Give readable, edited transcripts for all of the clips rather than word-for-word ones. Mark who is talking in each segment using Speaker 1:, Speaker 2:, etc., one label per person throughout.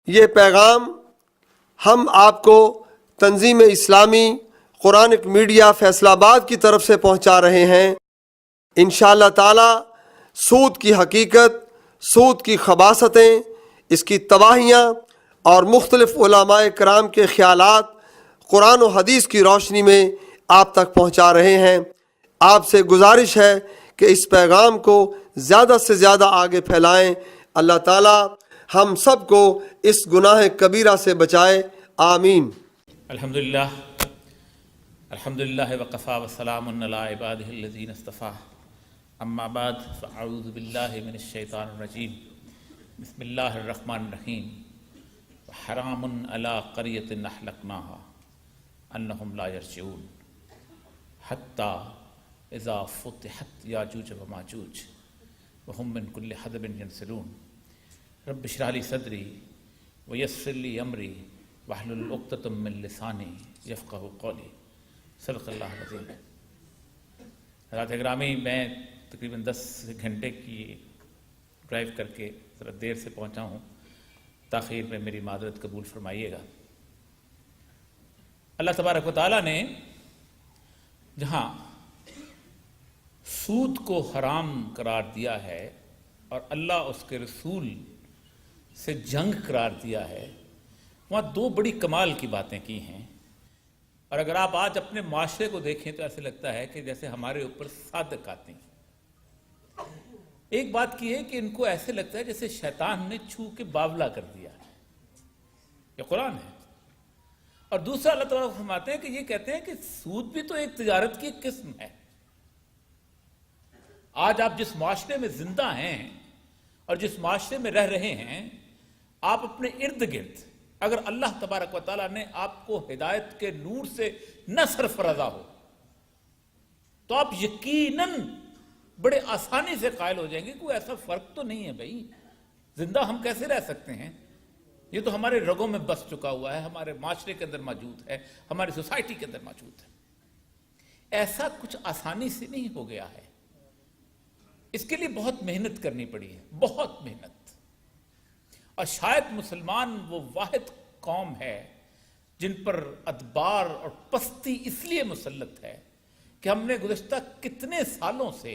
Speaker 1: یہ پیغام ہم آپ کو تنظیم اسلامی قرآنک میڈیا فیصل آباد کی طرف سے پہنچا رہے ہیں۔ انشاءاللہ تعالی سود کی حقیقت، سود کی خباثتیں، اس کی تباہیاں اور مختلف علماء کرام کے خیالات قرآن و حدیث کی روشنی میں آپ تک پہنچا رہے ہیں۔ آپ سے گزارش ہے کہ اس پیغام کو زیادہ سے زیادہ آگے پھیلائیں۔ اللہ تعالی ہم سب کو اس گناہ کبیرہ سے بچائے، آمین۔
Speaker 2: الحمدللہ وقفا وسلام علی عبادہ الذین اصطفیٰ، اما بعد فاعوذ باللہ من الشیطان الرجیم، بسم اللہ الرحمن الرحیم۔ حرام علی قریۃ اہلکناها انہم لا یرجعون حتی اذا فتحت یاجوج وماجوج وہم من کل حدب ینسلون۔ رب اشرح لی صدری ویسر لی امری واحلل عقدۃ من لسانی یفقہوا قولی۔ صدق اللہ العظیم۔ حضرات گرامی، میں تقریباً 10 گھنٹے کی ڈرائیو کر کے ذرا دیر سے پہنچا ہوں، تاخیر میں میری معذرت قبول فرمائیے گا۔ اللہ تبارک و تعالیٰ نے جہاں سود کو حرام قرار دیا ہے اور اللہ اس کے رسول سے جنگ قرار دیا ہے، وہاں 2 بڑی کمال کی باتیں کی ہیں۔ اور اگر آپ آج اپنے معاشرے کو دیکھیں تو ایسے لگتا ہے کہ جیسے ہمارے اوپر صادق آتے ہیں۔ ایک بات کی ہے کہ ان کو ایسے لگتا ہے جیسے شیطان نے چھو کے باولا کر دیا ہے، یہ قرآن ہے۔ اور دوسرا اللہ تعالیٰ فرماتے ہیں کہ یہ کہتے ہیں کہ سود بھی تو ایک تجارت کی ایک قسم ہے۔ آج آپ جس معاشرے میں زندہ ہیں اور جس معاشرے میں رہ رہے ہیں، آپ اپنے ارد گرد اگر اللہ تبارک و تعالیٰ نے آپ کو ہدایت کے نور سے نہ سرفرازاں ہو تو آپ یقیناً بڑے آسانی سے قائل ہو جائیں گے کوئی ایسا فرق تو نہیں ہے بھائی، زندہ ہم کیسے رہ سکتے ہیں، یہ تو ہمارے رگوں میں بس چکا ہوا ہے، ہمارے معاشرے کے اندر موجود ہے، ہماری سوسائٹی کے اندر موجود ہے۔ ایسا کچھ آسانی سے نہیں ہو گیا ہے، اس کے لیے بہت محنت کرنی پڑی ہے، بہت محنت۔ اور شاید مسلمان وہ واحد قوم ہے جن پر ادبار اور پستی اس لیے مسلط ہے کہ ہم نے گزشتہ کتنے سالوں سے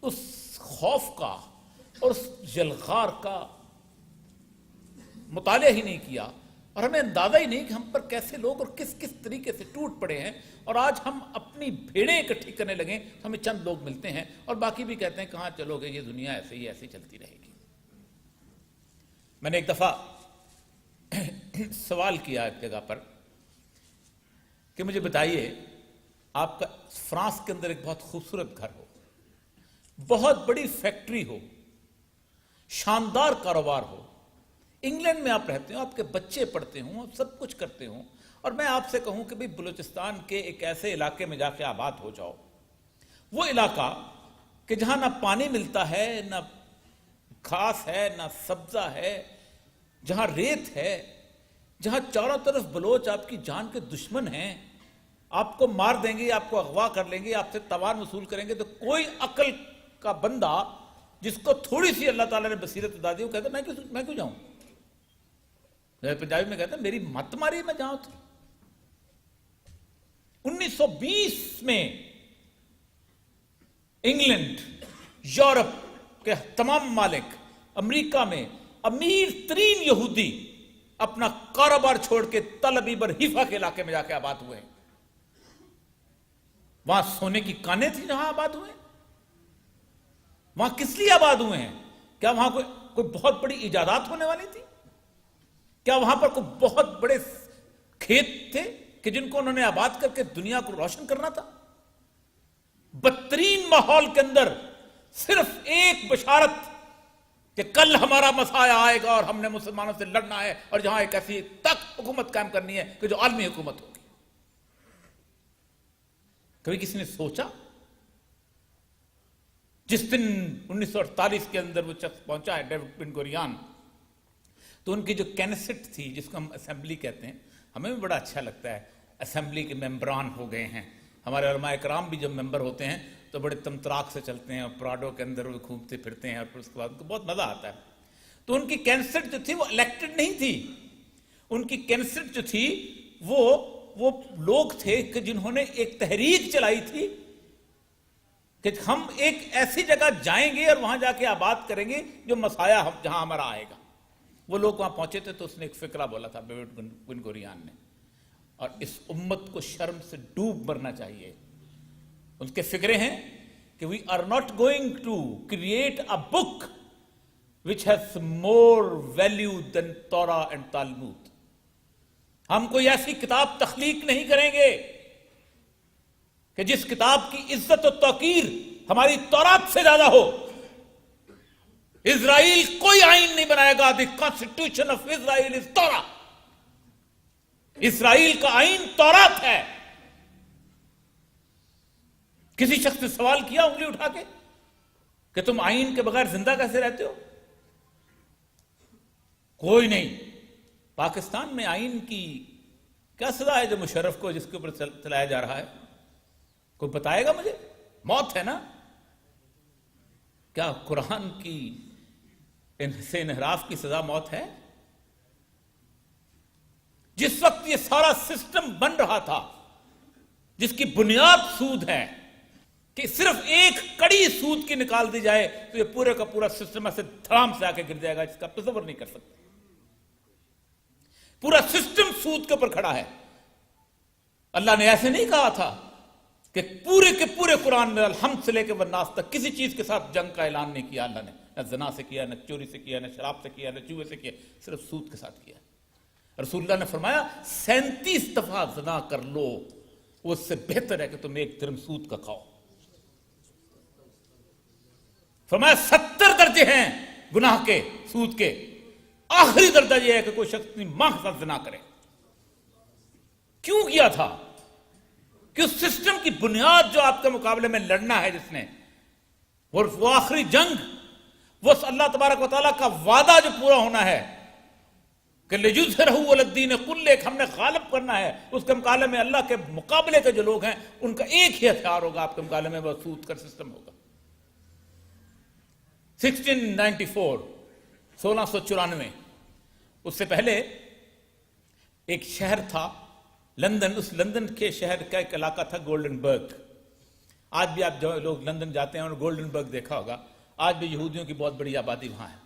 Speaker 2: اس خوف کا اور اس جلغار کا مطالعہ ہی نہیں کیا، اور ہمیں اندازہ ہی نہیں کہ ہم پر کیسے لوگ اور کس کس طریقے سے ٹوٹ پڑے ہیں۔ اور آج ہم اپنی بھیڑیں اکٹھی کرنے لگیں تو ہمیں چند لوگ ملتے ہیں اور باقی بھی کہتے ہیں کہاں چلو گے، یہ دنیا ایسے ہی ایسے چلتی رہے گی۔ میں نے ایک دفعہ سوال کیا ایک جگہ پر کہ مجھے بتائیے، آپ کا فرانس کے اندر ایک بہت خوبصورت گھر ہو، بہت بڑی فیکٹری ہو، شاندار کاروبار ہو، انگلینڈ میں آپ رہتے ہوں، آپ کے بچے پڑھتے ہوں، آپ سب کچھ کرتے ہوں، اور میں آپ سے کہوں کہ بھئی بلوچستان کے ایک ایسے علاقے میں جا کے آباد ہو جاؤ، وہ علاقہ کہ جہاں نہ پانی ملتا ہے، نہ گھاس ہے، نہ سبزہ ہے، جہاں ریت ہے، جہاں چاروں طرف بلوچ آپ کی جان کے دشمن ہیں، آپ کو مار دیں گے، آپ کو اغوا کر لیں گے، آپ سے تاوان وصول کریں گے، تو کوئی عقل کا بندہ جس کو تھوڑی سی اللہ تعالیٰ نے بصیرت ادا دی وہ کہتا ہے میں کیوں جاؤں؟ پنجابی میں کہتا ہے میری مت ماری میں جاؤں تھی۔ 1920 میں انگلینڈ، یورپ کے تمام ممالک، امریکہ میں امیر ترین یہودی اپنا کاروبار چھوڑ کے تل ابیب اور حیفا کے علاقے میں جا کے آباد ہوئے ہیں۔ وہاں سونے کی کانیں تھیں جہاں آباد ہوئے ہیں۔ وہاں کس لیے آباد ہوئے ہیں؟ کیا وہاں کوئی بہت بڑی ایجادات ہونے والی تھی؟ کیا وہاں پر کوئی بہت بڑے کھیت تھے کہ جن کو انہوں نے آباد کر کے دنیا کو روشن کرنا تھا؟ بدترین ماحول کے اندر صرف ایک بشارت کہ کل ہمارا مسایہ آئے گا اور ہم نے مسلمانوں سے لڑنا ہے، اور جہاں ایک ایسی تک حکومت قائم کرنی ہے کہ جو عالمی حکومت ہوگی۔ کبھی کسی نے سوچا؟ جس دن 1948 کے اندر وہ شخص پہنچا ہے ڈیوڈ بن گوریان، تو ان کی جو کینسٹ تھی جس کو ہم اسمبلی کہتے ہیں، ہمیں بھی بڑا اچھا لگتا ہے، اسمبلی کے ممبران ہو گئے ہیں۔ ہمارے علماء کرام بھی جب ممبر ہوتے ہیں تو بڑے تمطراق سے چلتے ہیں اور پراڈو کے اندر وہ گھومتے پھرتے ہیں، اور پھر اس کے بعد ان کو بہت مزہ آتا ہے۔ تو ان کی کینسٹ جو تھی وہ الیکٹڈ نہیں تھی، ان کی کینسٹ جو تھی وہ لوگ تھے کہ جنہوں نے ایک تحریک چلائی تھی کہ ہم ایک ایسی جگہ جائیں گے اور وہاں جا کے آباد کریں گے جو مسایہ جہاں ہمارا آئے گا۔ وہ لوگ وہاں پہنچے تھے تو اس نے ایک فقرہ بولا تھا بن گوریان نے، اور اس امت کو شرم سے ڈوب مرنا چاہیے۔ ان کے فکرے ہیں کہ we are not going to create a book which has more value than Torah and Talmud۔ ہم کوئی ایسی کتاب تخلیق نہیں کریں گے کہ جس کتاب کی عزت و توقیر ہماری تورات سے زیادہ ہو۔ اسرائیل کوئی آئین نہیں بنائے گا، دی کانسٹیٹیوشن آف اسرائیل از تورا۔ اسرائیل کا آئین تورات ہے۔ کسی شخص نے سوال کیا انگلی اٹھا کے کہ تم آئین کے بغیر زندہ کیسے رہتے ہو؟ کوئی نہیں۔ پاکستان میں آئین کی کیا سزا ہے جو مشرف کو جس کے اوپر چلایا جا رہا ہے؟ کوئی بتائے گا مجھے؟ موت ہے نا؟ کیا قرآن کی سے انحراف کی سزا موت ہے؟ جس وقت یہ سارا سسٹم بن رہا تھا جس کی بنیاد سود ہے کہ صرف ایک کڑی سود کی نکال دی جائے تو یہ پورے کا پورا سسٹم ایسے دھڑام سے آ کے گر جائے گا جس کا تصور نہیں کر سکتے۔ پورا سسٹم سود کے اوپر کھڑا ہے۔ اللہ نے ایسے نہیں کہا تھا کہ پورے کے پورے قرآن میں الحمد سے لے کے والناس تک کسی چیز کے ساتھ جنگ کا اعلان نہیں کیا اللہ نے، نہ زنا سے کیا، نہ چوری سے کیا، نہ شراب سے کیا، نہ جوئے سے کیا، صرف سود کے ساتھ کیا۔ رسول اللہ نے فرمایا 37 دفعہ زنا کر لو، وہ اس سے بہتر ہے کہ تم ایک درم سود کا کھاؤ۔ فرمایا 70 درجے ہیں گناہ کے سود کے، آخری درجہ یہ ہے کہ کوئی شخص اپنی ماں کے ساتھ زنا کرے۔ کیوں کیا تھا؟ کہ اس سسٹم کی بنیاد جو آپ کے مقابلے میں لڑنا ہے جس نے، وہ آخری جنگ، وہ اللہ تبارک و تعالیٰ کا وعدہ جو پورا ہونا ہے کہ لِيُظْهِرَهُ عَلَى الدِّينِ كُلِّهِ، ہم نے غالب کرنا ہے۔ اس کے مقابلے میں اللہ کے مقابلے کے جو لوگ ہیں ان کا ایک ہی ہتھیار ہوگا آپ کے مقابلے میں، وہ سود کا سسٹم ہوگا۔ 1694 1694 اس سے پہلے ایک شہر تھا لندن، اس لندن کے شہر کا ایک علاقہ تھا گولڈن برگ۔ آج بھی آپ جو لوگ لندن جاتے ہیں اور گولڈن برگ دیکھا ہوگا، آج بھی یہودیوں کی بہت بڑی آبادی وہاں ہے۔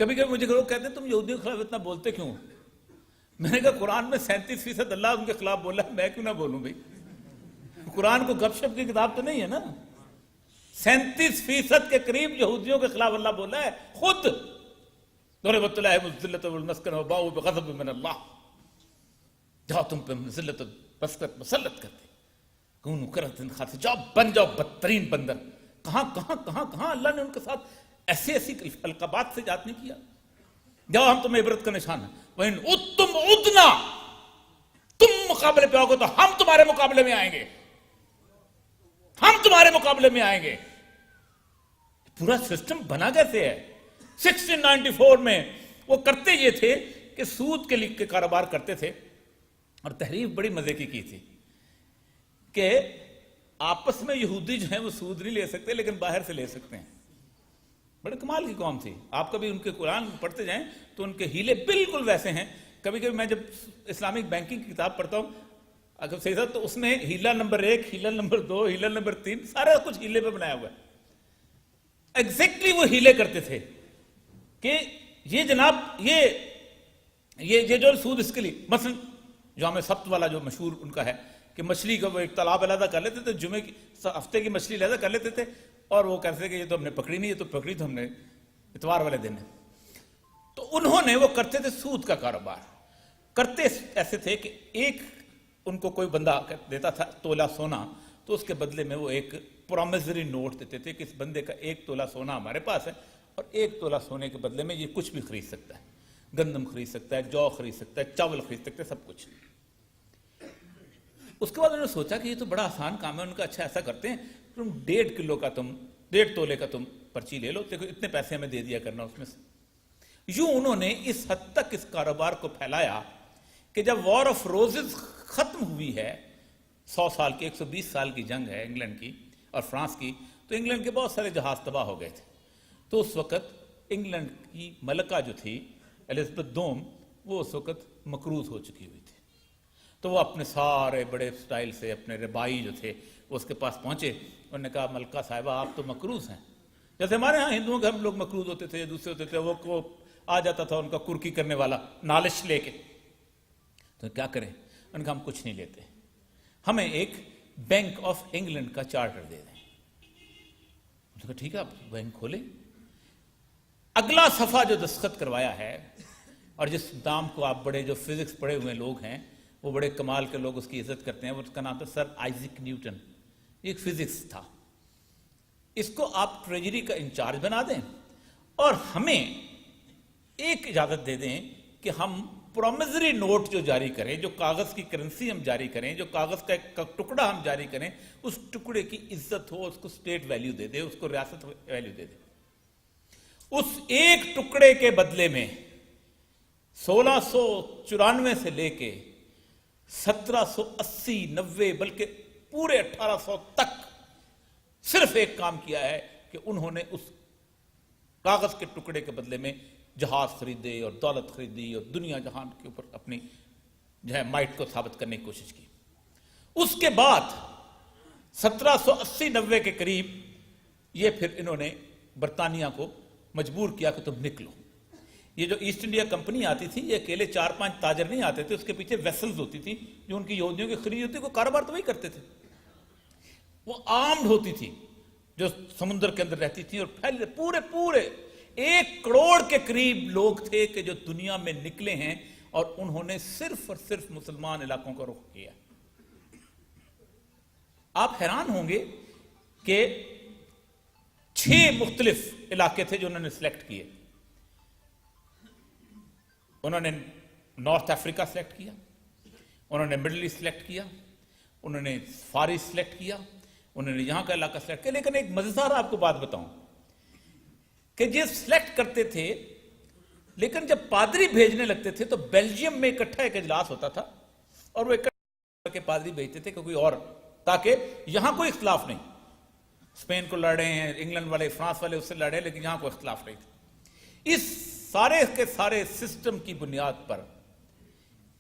Speaker 2: کبھی کبھی مجھے لوگ کہتے ہیں تم یہودیوں کے خلاف اتنا بولتے کیوں؟ میں نے کہا قرآن میں 37% اللہ ان کے خلاف بولا ہے، میں کیوں نہ بولوں بھائی؟ قرآن کو گپ شپ کی کتاب تو نہیں ہے نا۔ 37% کے قریب یہودیوں کے خلاف اللہ بولا ہے خود۔ ضربت لهم الذلة والمسكنة وباءوا بغضب من اللہ، جاؤ تم پہ ذلت و مسکت مسلط کرتے، کونوا قردة خاسئة، جاؤ بن جاؤ بدترین بندر۔ کہاں کہاں کہاں کہاں اللہ نے ان کے ساتھ ایسی ایسی القابات سے یاد نہیں کیا۔ جاؤ ہم تمہیں عبرت کا نشان ہے۔ وَإِنْ عُدْتُمْ عُدْنَا، تم مقابلے پہ آؤ گے تو ہم تمہارے مقابلے میں آئیں گے، ہم تمہارے مقابلے میں آئیں گے۔ پورا سسٹم بنا کیسے ہے؟ 1694 میں وہ کرتے یہ تھے کہ سود کے کاروبار کرتے تھے، اور تحریف بڑی مزے کی تھی کہ آپس میں یہودی جو ہیں وہ سود نہیں لے سکتے لیکن باہر سے لے سکتے ہیں۔ بڑے کمال کی قوم تھی۔ آپ کبھی ان کے قرآن پڑھتے جائیں تو ان کے ہیلے بالکل ویسے ہیں۔ کبھی کبھی میں جب اسلامک بینکنگ کی کتاب پڑھتا ہوں اگر صحیح تو اس میں ہیلا نمبر 1، ہیلا نمبر 2، ہیلا نمبر 3، سارا کچھ ہیلے پہ بنایا ہوا ہے۔ ایگزیکٹلی وہ ہیلے کرتے تھے کہ یہ جناب یہ جو سود اس کے لیے، مثلا جو ہمیں سبت والا جو مشہور ان کا ہے کہ مچھلی کا وہ ایک تالاب علیحدہ کر لیتے تھے، جمعے کی ہفتے کی مچھلی علیحدہ کر لیتے تھے، اور وہ کہتے تھے کہ یہ تو ہم نے پکڑی نہیں، یہ تو پکڑی تو ہم نے اتوار والے دن ہے۔ تو انہوں نے وہ کرتے تھے سود کا کاروبار۔ کرتے ایسے تھے کہ ایک ان کو کوئی بندہ دیتا تھا تولہ سونا، تو اس کے بدلے میں وہ ایک پرومزری نوٹ دیتے تھے کہ اس بندے کا 1 تولہ سونا ہمارے پاس ہے، اور 1 تولہ سونے کے بدلے میں یہ کچھ بھی خرید سکتا ہے، گندم خرید سکتا ہے، جو خرید سکتا ہے، چاول خرید سکتا ہے، سب کچھ۔ اس کے بعد انہوں نے سوچا کہ یہ تو بڑا آسان کام ہے۔ ان کا اچھا ایسا کرتے ہیں تم 1.5 کلو کا 1.5 تولے کا تم پرچی لے لو، دیکھو اتنے پیسے ہمیں دے دیا کرنا اس میں سے۔ یوں انہوں نے اس حد تک اس کاروبار کو پھیلایا کہ جب وار آف روزز ختم ہوئی ہے، 100 سال کی 120 سال کی جنگ ہے انگلینڈ کی اور فرانس کی، تو انگلینڈ کے بہت سارے جہاز تباہ ہو گئے تھے۔ تو اس وقت انگلینڈ کی ملکہ جو تھی الزبتھ دوم، وہ اس وقت مقروض ہو چکی ہوئی تھی، تو وہ اپنے سارے بڑے سٹائل سے اپنے ربائی جو تھے وہ اس کے پاس پہنچے، انہوں نے کہا ملکہ صاحبہ آپ تو مقروض ہیں، جیسے ہمارے ہاں ہندوؤں کے ہم لوگ مقروض ہوتے تھے، دوسرے ہوتے تھے، وہ آ جاتا تھا ان کا کرکی کرنے والا نالش لے کے، تو کیا کریں؟ ان کا ہم کچھ نہیں لیتے، ہمیں ایک بینک آف انگلینڈ کا چارٹر دے دیں۔ انہوں نے کہا ٹھیک ہے آپ بینک کھولیں۔ اگلا صفحہ جو دستخط کروایا ہے، اور جس نام کو آپ بڑے جو فزکس پڑھے ہوئے لوگ ہیں وہ بڑے کمال کے لوگ اس کی عزت کرتے ہیں، اس کا نام تھا سر آئزک نیوٹن، یہ ایک فزکس تھا، اس کو آپ ٹریجری کا انچارج بنا دیں اور ہمیں ایک اجازت دے دیں کہ ہم پرومزری نوٹ جو جاری کریں، جو کاغذ کی کرنسی ہم جاری کریں، جو کاغذ کا ایک ٹکڑا ہم جاری کریں، اس ٹکڑے کی عزت ہو، اس کو اسٹیٹ ویلیو دے دے، اس کو ریاست ویلیو دے دے۔ اس ایک ٹکڑے کے بدلے میں 1694 سے لے کے 1780 90 بلکہ پورے 1800 تک صرف ایک کام کیا ہے کہ انہوں نے اس کاغذ کے ٹکڑے کے بدلے میں جہاز خریدے اور دولت خریدی اور دنیا جہان کے اوپر اپنی جو ہے مائٹ کو ثابت کرنے کی کوشش کی۔ اس کے بعد 1780 90 کے قریب یہ پھر انہوں نے برطانیہ کو مجبور کیا کہ تم نکلو۔ یہ جو ایسٹ انڈیا کمپنی آتی تھی، یہ اکیلے 4-5 تاجر نہیں آتے تھے، اس کے پیچھے ویسلز ہوتی تھی جو ان کی یہودیوں کی خرید ہوتی، وہ کاروبار تو وہی کرتے تھے، وہ آرمڈ ہوتی تھی جو سمندر کے اندر رہتی تھی، اور پھیلے پورے 1 کروڑ کے قریب لوگ تھے کہ جو دنیا میں نکلے ہیں، اور انہوں نے صرف اور صرف مسلمان علاقوں کا رخ کیا۔ آپ حیران ہوں گے کہ 6 مختلف علاقے تھے جو انہوں نے سلیکٹ کیے۔ انہوں نے نارتھ افریقہ سلیکٹ کیا، انہوں نے مڈل ایسٹ سلیکٹ کیا، انہوں نے فار ایسٹ سلیکٹ کیا، انہوں نے یہاں کا علاقہ سلیکٹ کیا۔ لیکن ایک مزیدار آپ کو بات بتاؤں کہ یہ سلیکٹ کرتے تھے، لیکن جب پادری بھیجنے لگتے تھے تو بیلجیم میں اکٹھا ایک اجلاس ہوتا تھا، اور وہ اکٹھا کے پادری بھیجتے تھے کہ کوئی اور، تاکہ یہاں کوئی اختلاف نہیں، اسپین کو لڑ رہے ہیں، انگلینڈ والے فرانس والے اس سے لڑ رہے ہیں، لیکن یہاں کوئی اختلاف نہیں تھا۔ اس سارے کے سارے سسٹم کی بنیاد پر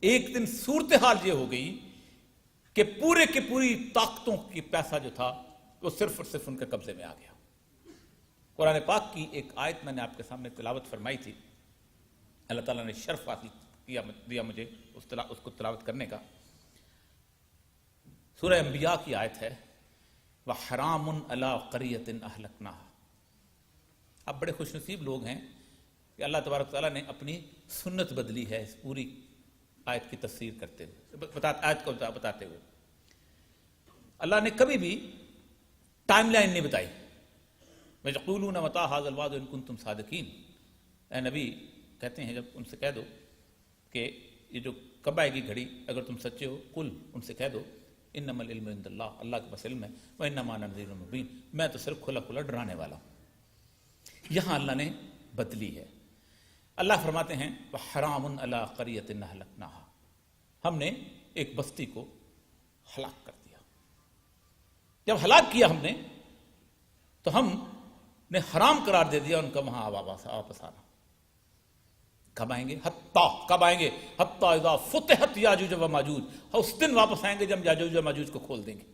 Speaker 2: ایک دن صورتحال یہ ہو گئی کہ پورے کی پوری طاقتوں کی پیسہ جو تھا وہ صرف اور صرف ان کے قبضے میں آ گیا۔ قرآن پاک کی ایک آیت میں نے آپ کے سامنے تلاوت فرمائی تھی، اللہ تعالیٰ نے شرف حاصل دیا مجھے اس کو تلاوت کرنے کا۔ سورہ انبیاء کی آیت ہے، وَحَرَامٌ عَلَىٰ قَرْيَةٍ أَهْلَكْنَاهَا۔ آپ بڑے خوش نصیب لوگ ہیں کہ اللہ تبارک تعالیٰ نے اپنی سنت بدلی ہے اس پوری آیت کی تفسیر کرتے ہوئے، آیت کو بتاتے ہوئے۔ اللہ نے کبھی بھی ٹائم لائن نہیں بتائی۔ وَيَقُولُونَ مَتَىٰ هَٰذَا الْوَعْدُ إِن كُنتُمْ صَادِقِينَ۔ اے نبی کہتے ہیں، جب ان سے کہہ دو کہ یہ جو کب آئے گی گھڑی، اگر تم سچے ہو، قُل ان سے کہہ دو انما العلم عند اللہ، اللہ کے پاس علم ہے، وانما انا نذیر مبین، میں تو صرف کھلا کھلا ڈرانے والا ہوں۔ یہاں اللہ نے بدلی ہے۔ اللہ فرماتے ہیں وحرام علی قریۃ اہلکناہا، ہم نے ایک بستی کو ہلاک کر دیا۔ جب ہلاک کیا ہم نے تو ہم نے حرام قرار دے دیا ان کا وہاں واپس آنا۔ کب آئیں گے؟ کب آئیں گے؟ حتی اذا فتحت یاجوج و ماجوج، اس دن واپس آئیں گے جب یاجوج و ماجوج کو کھول دیں گے۔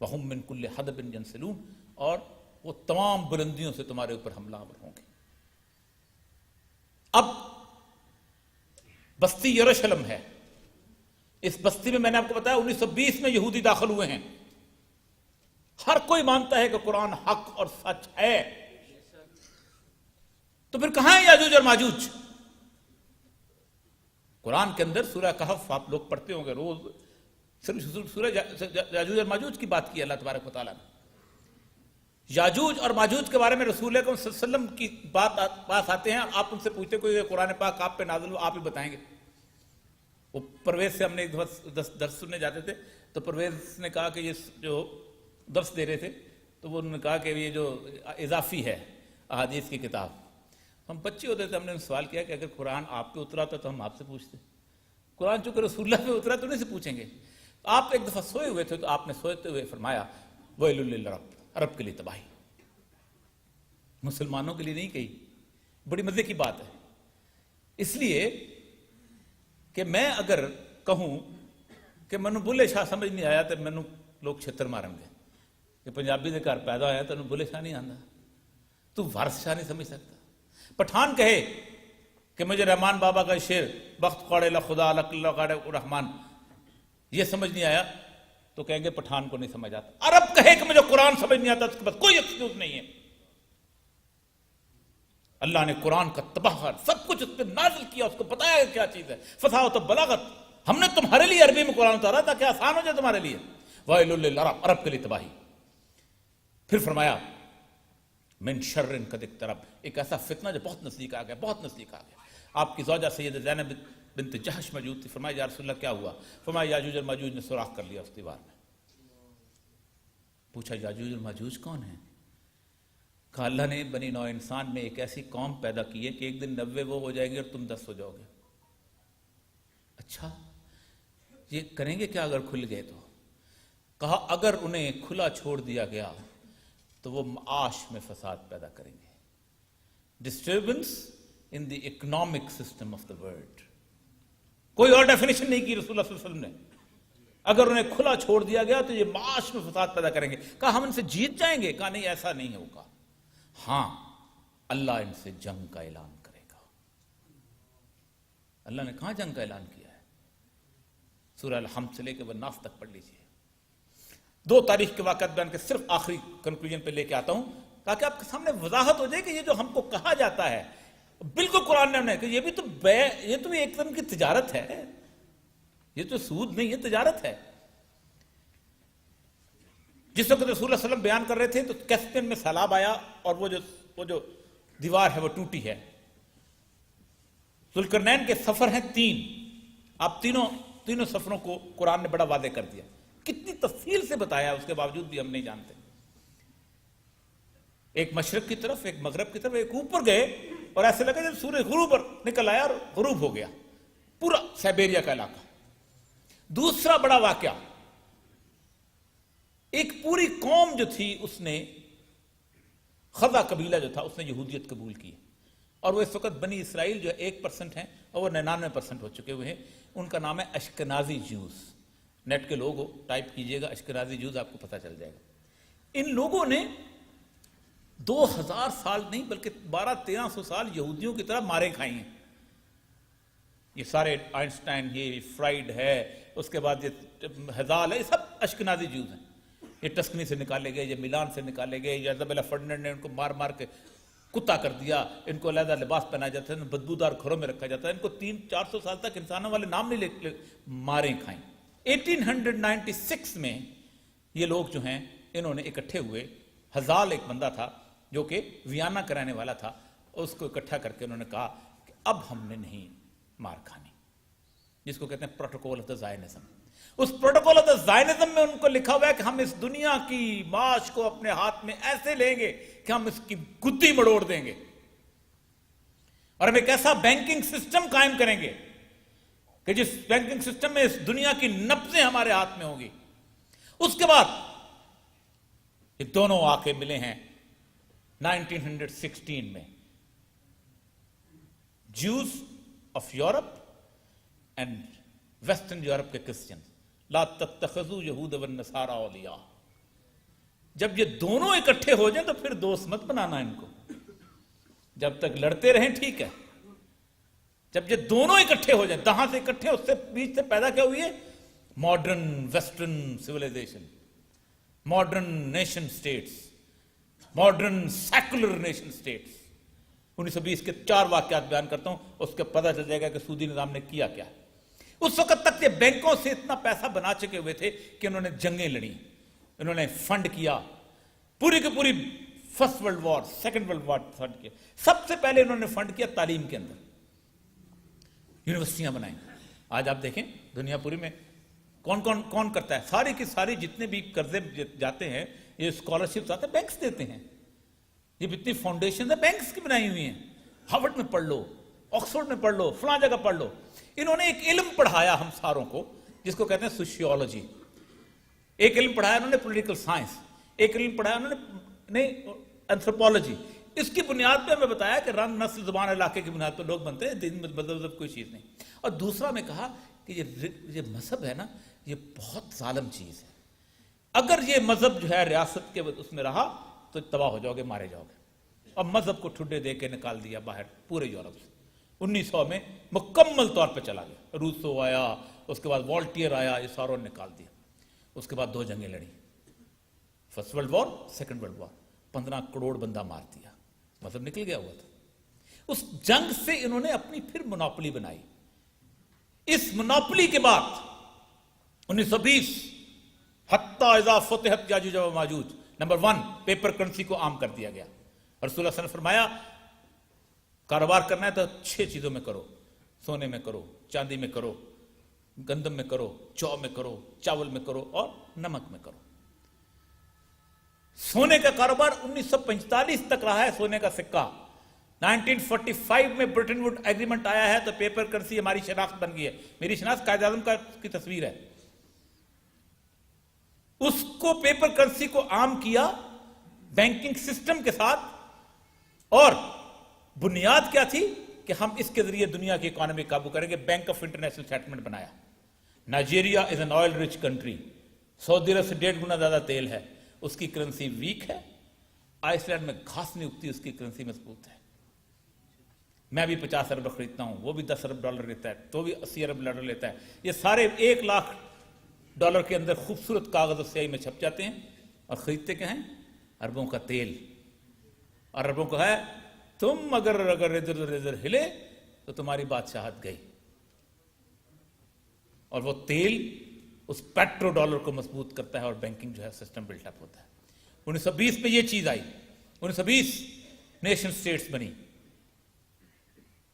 Speaker 2: وہم من کل حدب ینسلون، اور وہ تمام بلندیوں سے تمہارے اوپر حملہ آور ہوں گے۔ اب بستی یروشلم ہے، اس بستی میں نے آپ کو بتایا 1920 میں یہودی داخل ہوئے ہیں۔ ہر کوئی مانتا ہے کہ قرآن حق اور سچ ہے، تو پھر کہاں ہے یاجوج اور ماجوج؟ قرآن کے اندر سورہ کہف آپ لوگ پڑھتے ہوں گے روز، سورہ یاجوج اور ماجوج کی بات کی اللہ تبارک و تعالیٰ نے۔ یاجوج اور ماجوج کے بارے میں رسول اکرم صلی اللہ علیہ وسلم کی پاس آتے ہیں، آپ ان سے پوچھتے کوئی قرآن پاک آپ پہ نازل ہو، آپ ہی بتائیں گے۔ وہ پرویز سے ہم نے ایک دفعہ درس سننے جاتے تھے، تو پرویز نے کہا کہ یہ جو درس دے رہے تھے تو وہ انہوں نے کہا کہ یہ جو اضافی ہے احادیث کی کتاب، ہم بچے ہوتے تھے، ہم نے سوال کیا کہ اگر قرآن آپ پہ اترا تھا تو ہم آپ سے پوچھتے، قرآن چونکہ رسول اللہ پہ اترا تو نہیں سے پوچھیں گے۔ آپ ایک دفعہ سوئے ہوئے تھے تو آپ نے سوتے ہوئے فرمایا ویل للعرب، عرب کے لیے تباہی۔ مسلمانوں کے لیے نہیں کہی. بڑی مزے کی بات ہے. اس لیے کہ میں اگر کہوں کہ مینوں بلے شاہ سمجھ نہیں آیا تو مینوں لوگ چھتر مارن گے کہ پنجابی دے گھر پیدا ہویا تینوں بلے شاہ نہیں آندا, تو وارث شاہ نہیں سمجھ سکتا. پٹھان کہے کہ مجھے رحمان بابا کا شعر بخت قوڑے لا خدا اللہ قاڑے رحمان یہ سمجھ نہیں آیا تو کہیں گے پٹھان کو نہیں سمجھ آتا. عرب کہے کہ مجھے قرآن سمجھ نہیں آتا, اس کے پاس کوئی ایکسکیوز نہیں ہے. اللہ نے قرآن کا تباہ سب کچھ اس پہ نازل کیا, اس کو بتایا کیا چیز ہے, فصاحت و بلاغت. ہم نے تمہارے لیے عربی میں قرآن اتارا تاکہ آسان ہو جائے تمہارے لیے. وَيْلٌ لِلْعَرَبِ, عرب کے لیے تباہی. پھر فرمایا من شر قد اقترب, ایک ایسا فتنہ جو بہت نزدیک آ گیا, بہت نزدیک آ گیا. آپ کی زوجہ سید زینب بنت جحش موجود تھی. فرمایا یا رسول اللہ کیا ہوا؟ فرمایا یاجوج اور ماجوج نے سوراخ کر لیا اس دیوار میں. پوچھا یاجوج اور ماجوج کون ہیں؟ کہا اللہ نے بنی نوع انسان میں ایک ایسی قوم پیدا کی ہے کہ ایک دن 90 وہ ہو جائیں گے اور تم 10 ہو جاؤ گے. اچھا یہ کریں گے کیا اگر کھل گئے تو؟ کہا اگر انہیں کھلا چھوڑ دیا گیا تو وہ معاش میں فساد پیدا کریں گے. Disturbance in the economic system of the world. کوئی اور ڈیفینیشن نہیں کی رسول اللہ صلی اللہ علیہ وسلم نے. اگر انہیں کھلا چھوڑ دیا گیا تو یہ معاش میں فساد پیدا کریں گے. کہا ہم ان سے جیت جائیں گے؟ کہا نہیں ایسا نہیں ہوگا. ہاں اللہ ان سے جنگ کا اعلان کرے گا. اللہ نے کہاں جنگ کا اعلان کیا ہے؟ سورہ الحمد سے لے کے والناس تک پڑھ لیجیے. 2 تاریخ کے واقعات بیان کے صرف آخری کنکلوژن پہ لے کے آتا ہوں تاکہ آپ کے سامنے وضاحت ہو جائے کہ یہ جو ہم کو کہا جاتا ہے بالکل قرآن نے کہ یہ بھی تو یہ تو ایک قسم کی تجارت ہے, یہ تو سود نہیں ہے, تجارت ہے. جس وقت رسول اللہ صلی اللہ علیہ وسلم بیان کر رہے تھے تو کیسپین میں سیلاب آیا اور وہ جو دیوار ہے وہ ٹوٹی ہے. ذوالقرنین کے سفر ہیں 3. آپ تینوں سفروں کو قرآن نے بڑا واضح کر دیا. کتنی تفصیل سے بتایا, اس کے باوجود بھی ہم نہیں جانتے. ایک مشرق کی طرف, ایک مغرب کی طرف, ایک اوپر گئے اور ایسے لگا جب سورج غروب پر نکل آیا اور غروب ہو گیا پورا سائبیریا کا علاقہ. دوسرا بڑا واقعہ, ایک پوری قوم جو تھی اس نے, خزا قبیلہ جو تھا, اس نے یہودیت قبول کی اور وہ اس وقت بنی اسرائیل جو 1% ہیں اور وہ 99% ہو چکے ہوئے ہیں. ان کا نام ہے اشکنازی جیوز. نیٹ کے لوگ ہو ٹائپ کیجئے گا اشکنازی جیوز, آپ کو پتہ چل جائے گا. ان لوگوں نے 2000 سال نہیں بلکہ 1200-1300 سال یہودیوں کی طرح مارے کھائی ہیں. یہ سارے آئنسٹائن, یہ فرائیڈ ہے, اس کے بعد یہ ہزال ہے, یہ سب اشکنازی جیوز ہیں. یہ ٹسکنی سے نکالے گئے, یہ میلان سے نکالے گئے, یہ ایزابیلا فرڈینڈ نے ان کو مار مار کے کتا کر دیا. ان کو علیحدہ لباس پہنایا جاتا ہے, بدبودار گھروں میں رکھا جاتا ہے. ان کو 300-400 سال تک انسانوں والے نام نہیں مارے کھائیں. 1896 میں یہ لوگ جو ہیں انہوں نے اکٹھے ہوئے. ہزال ایک بندہ تھا جو کہ ویانا کا رہنے والا تھا, اس کو اکٹھا کر کے انہوں نے کہا کہ اب ہم نے نہیں مار کھانی, جس کو کہتے ہیں پروٹوکول آف دا زائنزم. اس پروٹوکول آف دا زائنزم میں ان کو لکھا ہوا ہے کہ ہم اس دنیا کی معاش کو اپنے ہاتھ میں ایسے لیں گے کہ ہم اس کی گدی مڑوڑ دیں گے اور ہم ایک ایسا بینکنگ سسٹم قائم کریں گے کہ جس بینکنگ سسٹم میں اس دنیا کی نبضیں ہمارے ہاتھ میں ہوں گی. اس کے بعد یہ دونوں آ کے ملے ہیں 1916 میں. Jews of Europe and western Europe کے کرسچن, لا تتخذوا یہود والنصارى اولیاء. جب یہ دونوں اکٹھے ہو جائیں تو پھر دوست مت بنانا ان کو, جب تک لڑتے رہیں ٹھیک ہے. جب یہ دونوں اکٹھے ہو جائیں, کہاں سے اکٹھے, اس سے بیچ سے پیدا کیا ہوئی ہے modern western civilization, modern nation states, modern secular nation states. 1920 کے 4 واقعات بیان کرتا ہوں, اس کے پتہ چل جائے گا کہ سودی نظام نے کیا کیا. اس وقت تک یہ بینکوں سے اتنا پیسہ بنا چکے ہوئے تھے کہ انہوں نے جنگیں لڑی, انہوں نے فنڈ کیا, پوری کی پوری first world war, second world war fund کیا. سب سے پہلے انہوں نے فنڈ کیا تعلیم کے اندر, یونیورسٹیاں بنائیں. آج آپ دیکھیں دنیا پوری میں کون کرتا ہے, ساری کی ساری جتنے بھی قرضے جاتے ہیں, یہ اسکالرشپس آتے ہیں, بینکس دیتے ہیں. یہ اتنی فاؤنڈیشن ہے بینکس کی بنائی ہوئی ہیں. ہارورڈ میں پڑھ لو, آکسفورڈ میں پڑھ لو, فلاں جگہ پڑھ لو. انہوں نے ایک علم پڑھایا ہم ساروں کو جس کو کہتے ہیں سوشیولوجی. ایک علم پڑھایا انہوں نے پولیٹیکل سائنس, ایک علم پڑھایا انہوں نے اینتھروپولوجی, اس کی بنیاد پہ ہمیں بتایا کہ رنگ نسل زبان علاقے کی بنیاد پہ لوگ بنتے ہیں، دین میں مذہب کوئی چیز نہیں. اور دوسرا میں کہا کہ یہ مذہب ہے نا، یہ بہت ظالم چیز ہے. اگر یہ مذہب جو ہے ریاست کے اس میں رہا تو تباہ ہو جاؤ گے، مارے جاؤ گے. اور مذہب کو ٹھڈے دے کے نکال دیا باہر پورے یورپ سے. 1900 میں مکمل طور پہ چلا گیا. روسو آیا، اس کے بعد والٹیئر آیا، یہ ساروں نے نکال دیا. اس کے بعد 2 جنگیں لڑی، first world war, second world war. 15 crore بندہ مار دیا. مذہب نکل گیا ہوا تھا. اس جنگ سے انہوں نے اپنی پھر منوپلی بنائی. اس منوپلی کے بعد 1920 حتی اذا فتحت یاجوج و ماجوج، نمبر 1 پیپر کرنسی کو عام کر دیا گیا. رسول اللہ صلی اللہ علیہ وسلم نے فرمایا کاروبار کرنا ہے تو 6 چیزوں میں کرو، سونے میں کرو، چاندی میں کرو، گندم میں کرو، جو میں کرو، چاول میں کرو اور نمک میں کرو. سونے کا کاروبار 1945 تک رہا ہے. سونے کا سکہ 1945 میں برٹن ووڈ ایگریمنٹ آیا ہے تو پیپر کرنسی ہماری شناخت بن گئی ہے. میری شناخت قائد اعظم کی تصویر ہے. اس کو پیپر کرنسی کو عام کیا بینکنگ سسٹم کے ساتھ، اور بنیاد کیا تھی کہ ہم اس کے ذریعے دنیا کی اکانومی قابو کریں گے. بینک آف انٹرنیشنل سیٹلمنٹ بنایا. Nigeria is an oil rich country, سعودی عرب سے 1.5 گنا زیادہ تیل ہے، اس کی کرنسی ویک ہے. آئس لینڈ میں گھاس نہیں اگتی، اس کی کرنسی مضبوط ہے. میں بھی 50 ارب خریدتا ہوں، وہ بھی 10 ارب ڈالر لیتا ہے، تو بھی 80 ارب ڈالر لیتا ہے. یہ سارے 1 لاکھ ڈالر کے اندر خوبصورت کاغذ اور سیاہی میں چھپ جاتے ہیں، اور خریدتے کیا ہیں؟ اربوں کا تیل. اور اربوں کو ہے تم اگر ادھر ہلے تو تمہاری بادشاہت گئی. اور وہ تیل اس پیٹرو ڈالر کو مضبوط کرتا ہے اور بینکنگ جو ہے سسٹم بلٹ اپ ہوتا ہے. 1920 میں یہ چیز آئی. 1920 نیشن سٹیٹس بنی.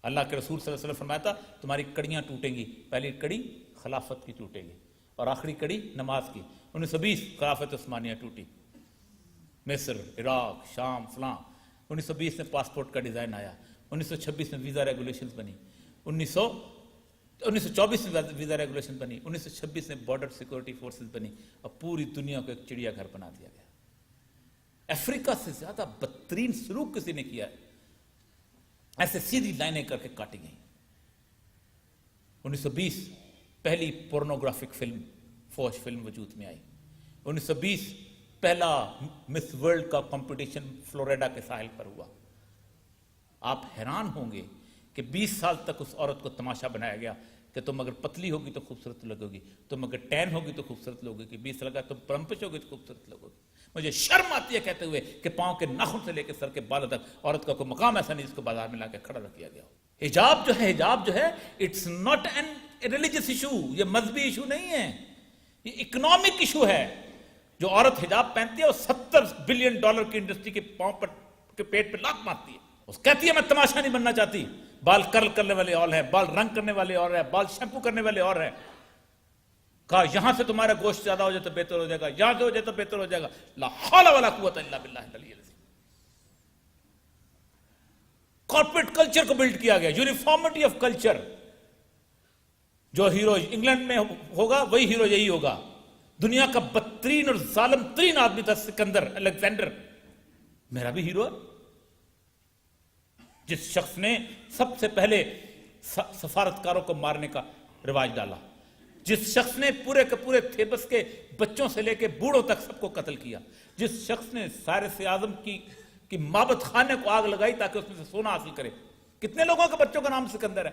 Speaker 2: اللہ کے رسول صلی اللہ علیہ وسلم فرمایا تھا تمہاری کڑیاں ٹوٹیں گی. پہلی کڑی خلافت کی ٹوٹے گی اور آخری کڑی نماز کی. 1920 خلافت عثمانیہ ٹوٹی. مصر، عراق، شام، فلاں. 1920 میں پاسپورٹ کا ڈیزائن آیا. 1926 میں ویزا ریگولیشنز بنی. 1924 میں ویزا ریگولیشن بنی. 1926 میں بارڈر سیکورٹی فورسز بنی اور پوری دنیا کو ایک چڑیا گھر بنا دیا گیا. افریقہ سے زیادہ بدترین سلوک کسی نے کیا ہے. ایسے سیدھی لائنیں کر کے کاٹی گئیں. 1920 پہلی پورنوگرافک فلم، فوش فلم وجود میں آئی. 1920 پہلا مس ورلڈ کا کمپٹیشن فلوریڈا کے ساحل پر ہوا. آپ حیران ہوں گے کہ 20 سال تک اس عورت کو تماشا بنایا گیا کہ تم اگر پتلی ہوگی تو خوبصورت لگو گی، تم اگر ٹین ہوگی تو خوبصورت لگو گی، 20 لگا تم پرمپش ہوگی تو خوبصورت لگو گی. مجھے شرم آتی ہے کہتے ہوئے کہ پاؤں کے ناخن سے لے کے سر کے بالوں تک عورت کا کوئی مقام ایسا نہیں جس کو بازار میں لا کے کھڑا رکھ دیا گیا ہو. حجاب جو ہے it's not a religious issue. یہ مذہبی ایشو نہیں ہے، یہ اکنامک ایشو ہے. جو عورت حجاب پہنتی ہے وہ $70 بلین کی انڈسٹری کے پاؤں پر کے پیٹ پہ لات مارتی ہے. اس کہتی ہے میں تماشا نہیں بننا چاہتی. بال کرل کرنے والے اور ہیں، بال رنگ کرنے والے اور ہیں، بال شیمپو کرنے والے اور ہیں. کہا یہاں سے تمہارا گوشت زیادہ ہو جائے تو بہتر ہو جائے گا، یہاں سے ہو جائے تو بہتر ہو جائے گا. لا حول ولا قوت الا باللہ العلی العظیم. کارپوریٹ کلچر کو بلڈ کیا گیا، یونیفارمٹی آف کلچر. جو ہیرو انگلینڈ میں ہوگا وہی ہیرو یہی ہوگا. دنیا کا بدترین اور ظالم ترین آدمی تھا سکندر الیگزینڈر، میرا بھی ہیرو ہے. جس شخص نے سب سے پہلے سفارتکاروں کو مارنے کا رواج ڈالا، جس شخص نے پورے کے پورے تھیبس کے بچوں سے لے کے بوڑھوں تک سب کو قتل کیا، جس شخص نے سائرس اعظم کی معبد خانے کو آگ لگائی تاکہ اس میں سے سونا حاصل کرے. کتنے لوگوں کے بچوں کا نام سکندر ہے؟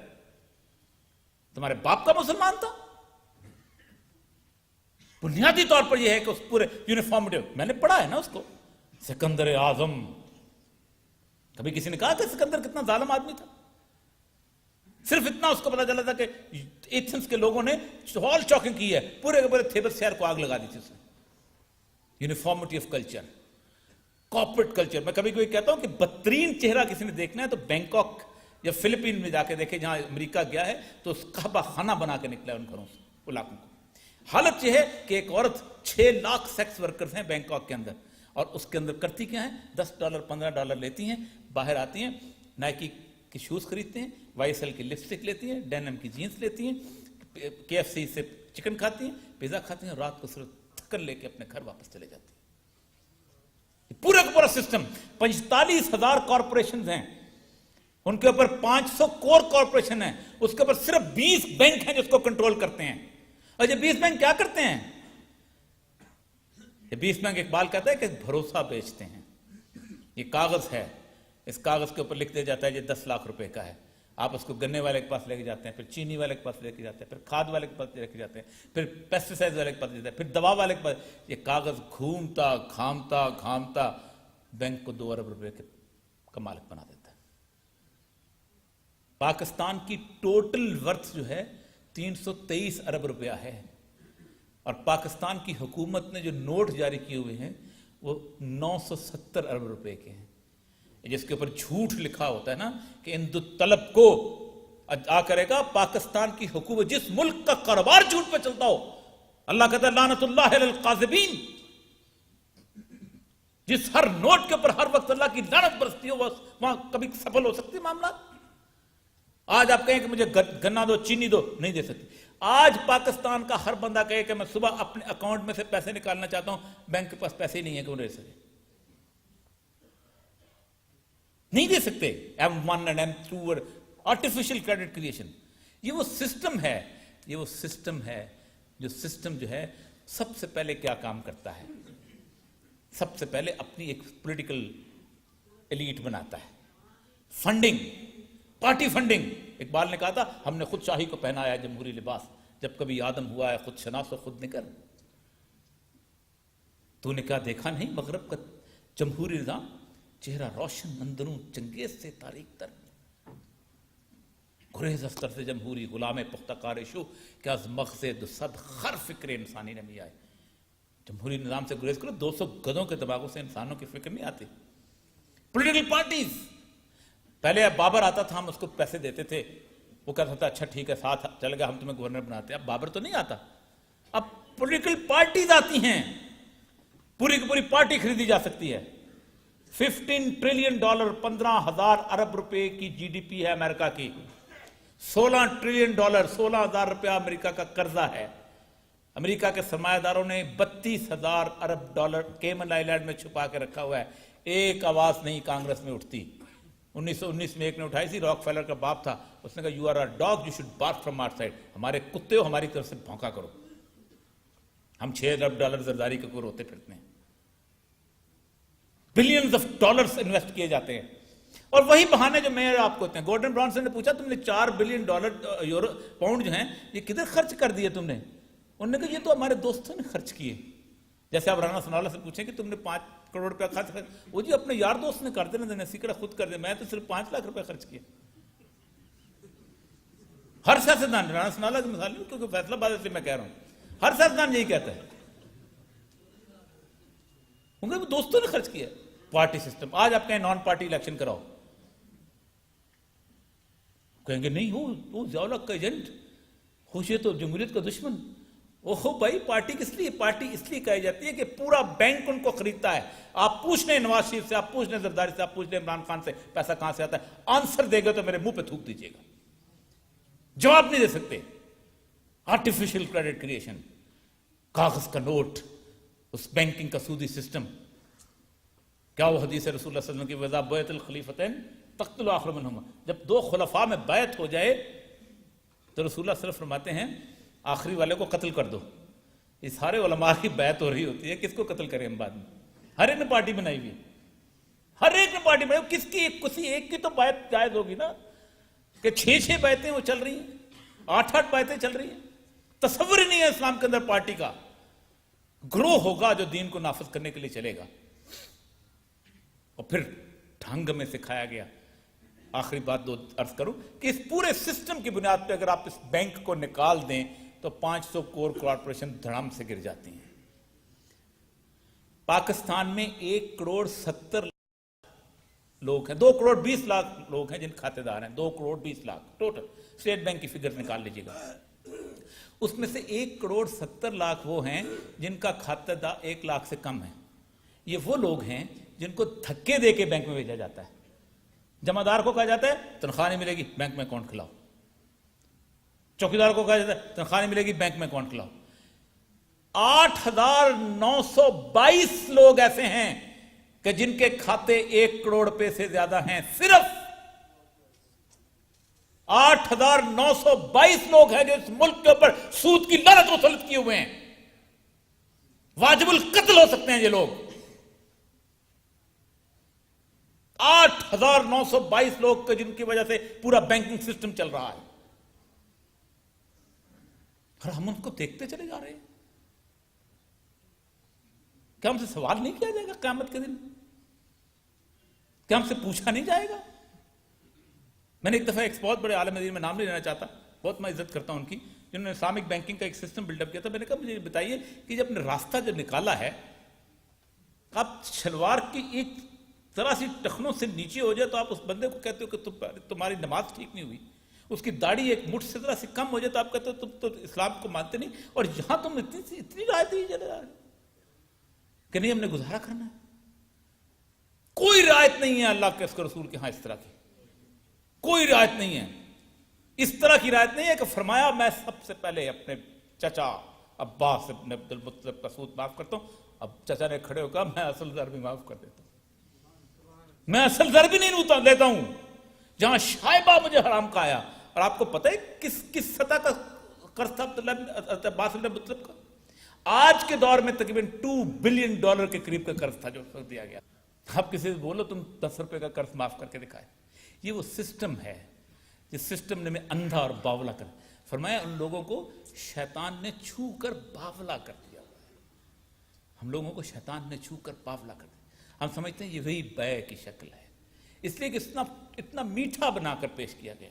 Speaker 2: تمہارے باپ کا مسلمان تھا. بنیادی طور پر یہ ہے کہ اس پورے یونیفارمٹی، میں نے پڑھا ہے نا اس کو، سکندر اعظم. کبھی کسی نے کہا کہ سکندر کتنا ظالم آدمی تھا؟ صرف اتنا اس کو پتا چلا تھا کہ ایتھنس کے لوگوں نے ہال چاکنگ کی ہے، پورے کے پورے تھیبس شہر کو آگ لگا دی تھی اس نے. Uniformity of culture, corporate culture. میں کبھی کبھی کہتا ہوں کہ بدترین چہرہ کسی نے دیکھنا ہے تو بینکاک یا فلپین میں جا کے دیکھے، جہاں امریکہ گیا ہے تو اس کعبہ خانہ بنا کے نکلا ہے ان گھروں سے، علاقوں کو. حالت یہ ہے کہ ایک عورت 6 لاکھ سیکس ورکرز ہیں بینکاک کے اندر، اور اس کے اندر کرتی کیا ہیں؟ $10 $15 لیتی ہیں، باہر آتی ہیں، نائکی کی شوز خریدتے ہیں، YSL کی لپسٹک لیتی ہیں، ڈینم کی جینس لیتی ہیں، KFC سے چکن کھاتی ہیں، پیزا کھاتی ہیں، اور رات کو صرف تھکن لے کے اپنے گھر واپس چلے جاتی ہیں. یہ پورا کا پورا سسٹم. 45,000 کارپوریشن ہیں, ان کے اوپر 500 کور کارپوریشن ہیں, اس کے اوپر صرف 20 بینک ہیں جو اس کو کنٹرول کرتے ہیں. اور یہ 20 بینک کیا کرتے ہیں؟ یہ 20 بینک اقبال کہتا ہے کہ بھروسہ بیچتے ہیں. یہ کاغذ ہے, اس کاغذ کے اوپر لکھ دیا جاتا ہے یہ 10 لاکھ روپے کا ہے. آپ اس کو گنے والے کے پاس لے کے جاتے ہیں, پھر چینی والے کے پاس لے کے جاتے ہیں, پھر کھاد والے کے پاس لے کے جاتے ہیں, پھر پیسٹی سائڈ والے کے پاس لے کے جاتے ہیں, پھر دوا والے کے پاس. یہ کاغذ گھومتا گھامتا بینک کو 2 ارب روپے کا مالک بنا دیتا ہے. پاکستان کی ٹوٹل ورتھ جو ہے 323 ارب روپیہ ہے, اور پاکستان کی حکومت نے جو نوٹ جاری کیے ہوئے ہیں وہ 970 ارب روپے کے ہیں, جس کے اوپر جھوٹ لکھا ہوتا ہے نا کہ ہندو طلب کو آ کرے گا پاکستان کی حکومت. جس ملک کا کاروبار جھوٹ پہ چلتا ہو, اللہ کہتا ہے لعنت اللہ علی القاذبین. جس ہر نوٹ کے اوپر ہر وقت اللہ کی لعنت برستی ہو, وہاں کبھی سفل ہو سکتی معاملات. آج آپ کہیں کہ مجھے گنا دو, چینی دو, نہیں دے سکتی. آج پاکستان کا ہر بندہ کہے کہ میں صبح اپنے اکاؤنٹ میں سے پیسے نکالنا چاہتا ہوں, بینک کے پاس پیسے ہی نہیں ہے, کیوں دے سکے؟ نہیں دے سکتے. M1 اور M2 آرٹیفیشل کریڈٹ کریشن, یہ وہ سسٹم ہے, جو سسٹم جو ہے سب سے پہلے کیا کام کرتا ہے؟ سب سے پہلے اپنی ایک پولیٹیکل ایلیٹ بناتا ہے. Funding, party funding. اقبال نے کہا تھا ہم نے خود شاہی کو پہنایا جمہوری لباس, جب کبھی آدم ہوا ہے خود شناس و خود نگر. تو نے کیا دیکھا نہیں مغرب کا جمہوری نظام, چہرہ روشن اندروں چنگیز سے تاریخ تر, گریز استر سے جمہوری غلام پختہ کارشو کہ از مغز دو صد خر فکر انسانی نمی آئے. جمہوری نظام سے گریز کرو, 200 گدوں کے دماغوں سے انسانوں کی فکر نہیں آتی. پولیٹیکل پارٹیز, پہلے بابر آتا تھا ہم اس کو پیسے دیتے تھے, وہ کہتا تھا اچھا ٹھیک ہے ساتھ چل گیا ہم تمہیں گورنر بناتے ہیں. اب بابر تو نہیں آتا, اب پولیٹیکل پارٹیز آتی ہیں, پوری کی پوری پارٹی خریدی جا سکتی ہے. $15 ٹریلین, 15,000 ارب روپے کی جی ڈی پی ہے امریکہ کی. $16 ٹریلین, 16,000 روپیہ امریکہ کا قرضہ ہے. امریکہ کے سرمایہ داروں نے 32,000 ارب ڈالر کیمن آئی لینڈ میں چھپا کے رکھا ہوا ہے. ایک آواز نہیں کانگریس میں اٹھتی. 1919 میں ایک نے اٹھائی تھی, راک فیلر کا باپ تھا, اس نے کہا you are a dog, you should bark from outside. ہمارے کتے ہو, ہماری طرف سے بھونکا کرو. ہم 6 ارب ڈالر زرداری کے اوپر ہوتے پھرتے ہیں. بلینز آف ڈالرز انویسٹ کیے جاتے ہیں. اور وہی بہانے جو میں آپ کو ہوتے ہیں. گورڈن برانسن نے پوچھا تم نے $4 بلین یورو پاؤنڈ جو ہیں یہ کدھر خرچ کر دیے تم نے؟ انہوں نے کہا یہ تو ہمارے دوستوں نے خرچ کیے. جیسے آپ رانا ثناءاللہ سے پوچھیں کہ تم نے 5 کروڑ روپیہ خرچ کر, وہ جی اپنے یار دوست نے کر دینا, سیکرٹ خود کر دے, میں تو صرف 5 لاکھ روپے خرچ کیے. ہر سیاستدان, رانا ثناءاللہ کی مثال نہیں کیونکہ فیصلہ باد سے میں کہہ رہا ہوں, ہر سیاستدان یہی کہتا ہے, انہوں نے دوستوں نے خرچ کیا. Party system. آج آپ کہیں نان پارٹی الیکشن کراؤ, کہیں گے نہیں وہ ضیاء الحق کا ایجنٹ, خوشی تو جمہوریت کا دشمن. اوہو بھائی, پارٹی کس لیے؟ پارٹی اس لیے کہی جاتی ہے کہ پورا بینک ان کو خریدتا ہے. آپ پوچھ لیں نواز شریف سے, آپ پوچھ لیں زرداری سے, آپ پوچھ لیں عمران خان سے, پیسہ کہاں سے آتا ہے. آنسر دے گا تو میرے منہ پہ تھوک دیجیے گا, جواب نہیں دے سکتے. آرٹیفیشل کریڈٹ کریشن, کاغذ کا نوٹ, اس بینکنگ کا سودی سسٹم. کیا وہ حدیث رسول اللہ صلی اللہ علیہ وسلم کی وذا بیعت الخلیفتین تقتل آخر منہما, جب 2 خلفاء میں بیعت ہو جائے تو رسول اللہ صلی اللہ علیہ وسلم فرماتے ہیں آخری والے کو قتل کر دو. یہ سارے علماء کی بیعت ہو رہی ہوتی ہے, کس کو قتل کریں ہم بعد میں؟ ہر ایک نے پارٹی بنائی ہوئی, ہر ایک نے پارٹی بنائی. کس کی کسی ایک کی تو بیعت جائز ہوگی نا, کہ 6 بیعتیں وہ چل رہی ہیں, 8 بیعتیں چل رہی ہیں. تصور ہی نہیں ہے اسلام کے اندر پارٹی کا. گروہ ہوگا جو دین کو نافذ کرنے کے لیے چلے گا. اور پھر ڈھنگ میں سکھایا گیا. آخری بات 2 عرض کروں کہ اس پورے سسٹم کی بنیاد پہ اگر آپ اس بینک کو نکال دیں تو 500 کور کارپوریشن دھڑام سے گر جاتی ہیں. پاکستان میں 1 کروڑ 70 لوگ ہیں, 2 کروڑ 20 لاکھ لوگ ہیں جن کھاتے دار ہیں, 2 crore 20 lakh total. State bank کی فگر نکال لیجیے گا. اس میں سے 1 کروڑ 70 لاکھ وہ ہیں جن کا کھاتے دار 1 لاکھ سے کم ہے. یہ وہ لوگ ہیں جن کو دھکے دے کے بینک میں بھیجا جاتا ہے. جمع دار کو کہا جاتا ہے تنخواہ نہیں ملے گی, بینک میں اکاؤنٹ کھلاؤ. چوکیدار کو کہا جاتا ہے تنخواہ نہیں ملے گی, بینک میں اکاؤنٹ کھلاؤ. 8,922 لوگ ایسے ہیں کہ جن کے کھاتے 1 کروڑ روپے سے زیادہ ہیں، صرف 8,922 لوگ ہیں جو اس ملک کے اوپر سود کی لعنت مسلط کیے ہوئے ہیں. واجب القتل ہو سکتے ہیں یہ لوگ. 8,922 لوگ کے جن کی وجہ سے پورا بینکنگ سسٹم چل رہا ہے، اور ہم ان کو دیکھتے چلے جا رہے ہیں. کیا ہم سے سوال نہیں کیا جائے گا قیامت کے دن؟ کیا ہم سے پوچھا نہیں جائے گا؟ میں نے ایک دفعہ ایک بہت بڑے عالم دین، میں نام نہیں لینا چاہتا، بہت میں عزت کرتا ہوں ان کی، جنہوں نے اسلامک بینکنگ کا ایک سسٹم بلڈ اپ کیا تھا. میں نے کہا مجھے بتائیے کہ جب نے راستہ جو نکالا ہے، آپ شلوار کی ایک ذرا سی ٹخنوں سے نیچے ہو جائے تو آپ اس بندے کو کہتے ہو کہ تمہاری نماز ٹھیک نہیں ہوئی. اس کی داڑھی ایک مٹھ سے ذرا سی کم ہو جائے تو آپ کہتے ہو تم تو اسلام کو مانتے نہیں، اور یہاں تم اتنی رعایت دی چلے جا رہے کہ نہیں ہم نے گزارا کرنا ہے. کوئی رعایت نہیں ہے اللہ کے اس کے رسول کے ہاں اس طرح کی، کوئی رعایت نہیں ہے. اس طرح کی رعایت نہیں ہے کہ فرمایا میں سب سے پہلے اپنے چچا عباس ابن عبد المطلب کا سود معاف کرتا ہوں. اب چچا نے کھڑے ہو کہا میں اصل زر بھی معاف کر دیتا ہوں، میں اصل زر بھی نہیں لیتا ہوں. جہاں شائبہ مجھے حرام کا آیا. اور آپ کو پتہ ہے کس سطح کا قرض تھا عباس ابن مطلب کا؟ آج کے دور میں تقریباً $2 بلین کے قریب کا قرض تھا جو دیا گیا. آپ کسی سے بولو تم 10 روپے کا قرض معاف کر کے دکھائے. یہ وہ سسٹم ہے جس سسٹم نے میں اندھا اور باولا کر فرمایا. ان لوگوں کو شیطان نے چھو کر باولا کر دیا. ہم لوگوں کو شیطان نے چھو کر باولا کر دیا. ہم سمجھتے ہیں یہ وہی بیع کی شکل ہے، اس لیے کہ اتنا میٹھا بنا کر پیش کیا گیا.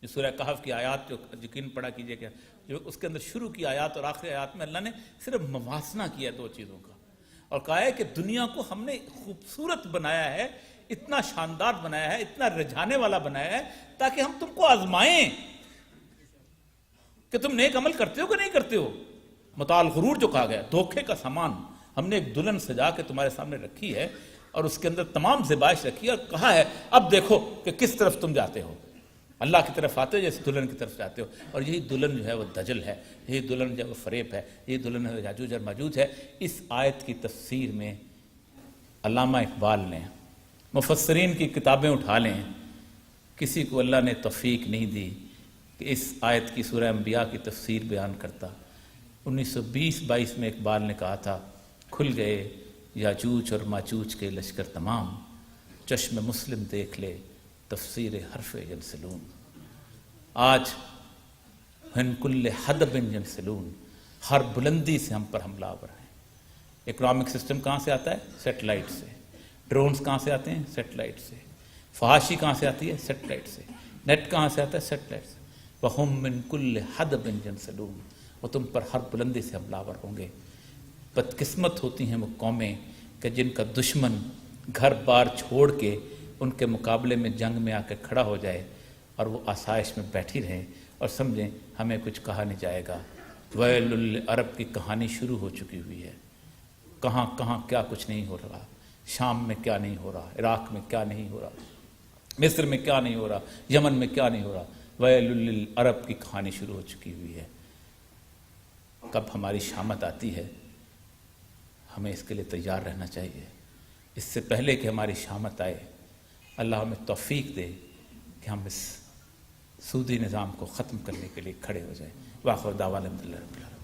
Speaker 2: جو سورہ کہف کی آیات جو یقین پڑھا کیجئے کہ جو اس کے اندر شروع کی آیات اور آخری آیات میں اللہ نے صرف موازنہ کیا 2 چیزوں کا، اور کہا ہے کہ دنیا کو ہم نے خوبصورت بنایا ہے، اتنا شاندار بنایا ہے، اتنا رجھانے والا بنایا ہے تاکہ ہم تم کو آزمائیں کہ تم نیک عمل کرتے ہو کہ نہیں کرتے ہو. متاع الغرور جو کہا گیا، دھوکے کا سامان، ہم نے ایک دلہن سجا کے تمہارے سامنے رکھی ہے اور اس کے اندر تمام زیبائش رکھی ہے، اور کہا ہے اب دیکھو کہ کس طرف تم جاتے ہو. اللہ کی طرف آتے ہو جیسے دلہن کی طرف جاتے ہو. اور یہی دلہن جو ہے وہ دجل ہے، یہی دلہن جو ہے وہ فریب ہے، یہی دلہن ہے یاجوج اور ماجوج ہے. اس آیت کی تفسیر میں علامہ اقبال نے، مفسرین کی کتابیں اٹھا لیں، کسی کو اللہ نے توفیق نہیں دی کہ اس آیت کی سورہ انبیاء کی تفسیر بیان کرتا. 1920-22 میں اقبال نے کہا تھا کھل گئے یاجوج اور ماجوج کے لشکر تمام، چشم مسلم دیکھ لے تفسیر حرف ینسلون. آج ہن کل حدب ینسلون، ہر بلندی سے ہم پر حملہ آور ہیں. اکنامک سسٹم کہاں سے آتا ہے؟ سیٹلائٹ سے. ڈرونز کہاں سے آتے ہیں؟ سیٹلائٹ سے. فحاشی کہاں سے آتی ہے؟ سیٹلائٹ سے. نیٹ کہاں سے آتا ہے؟ سیٹلائٹ سے. وَهُمْ مِنْ كُلِّ حَدَبٍ يَنْسَلُونَ، وہ تم پر ہر بلندی سے حملہ آور ہوں گے. بدقسمت ہوتی ہیں وہ قومیں کہ جن کا دشمن گھر بار چھوڑ کے ان کے مقابلے میں جنگ میں آ کے کھڑا ہو جائے اور وہ آسائش میں بیٹھی رہیں اور سمجھیں ہمیں کچھ کہا نہیں جائے گا. ویل العرب کی کہانی شروع ہو چکی ہوئی ہے. کہاں کہاں کیا کچھ نہیں ہو رہا، شام میں کیا نہیں ہو رہا، عراق میں کیا نہیں ہو رہا، مصر میں کیا نہیں ہو رہا، یمن میں کیا نہیں ہو رہا. ویل العرب کی کہانی شروع ہو چکی ہوئی ہے. کب ہماری شامت آتی ہے ہمیں اس کے لیے تیار رہنا چاہیے. اس سے پہلے کہ ہماری شامت آئے اللہ ہمیں توفیق دے کہ ہم اس سودی نظام کو ختم کرنے کے لیے کھڑے ہو جائیں. واخر دعوانا الحمدللہ رب العالمین.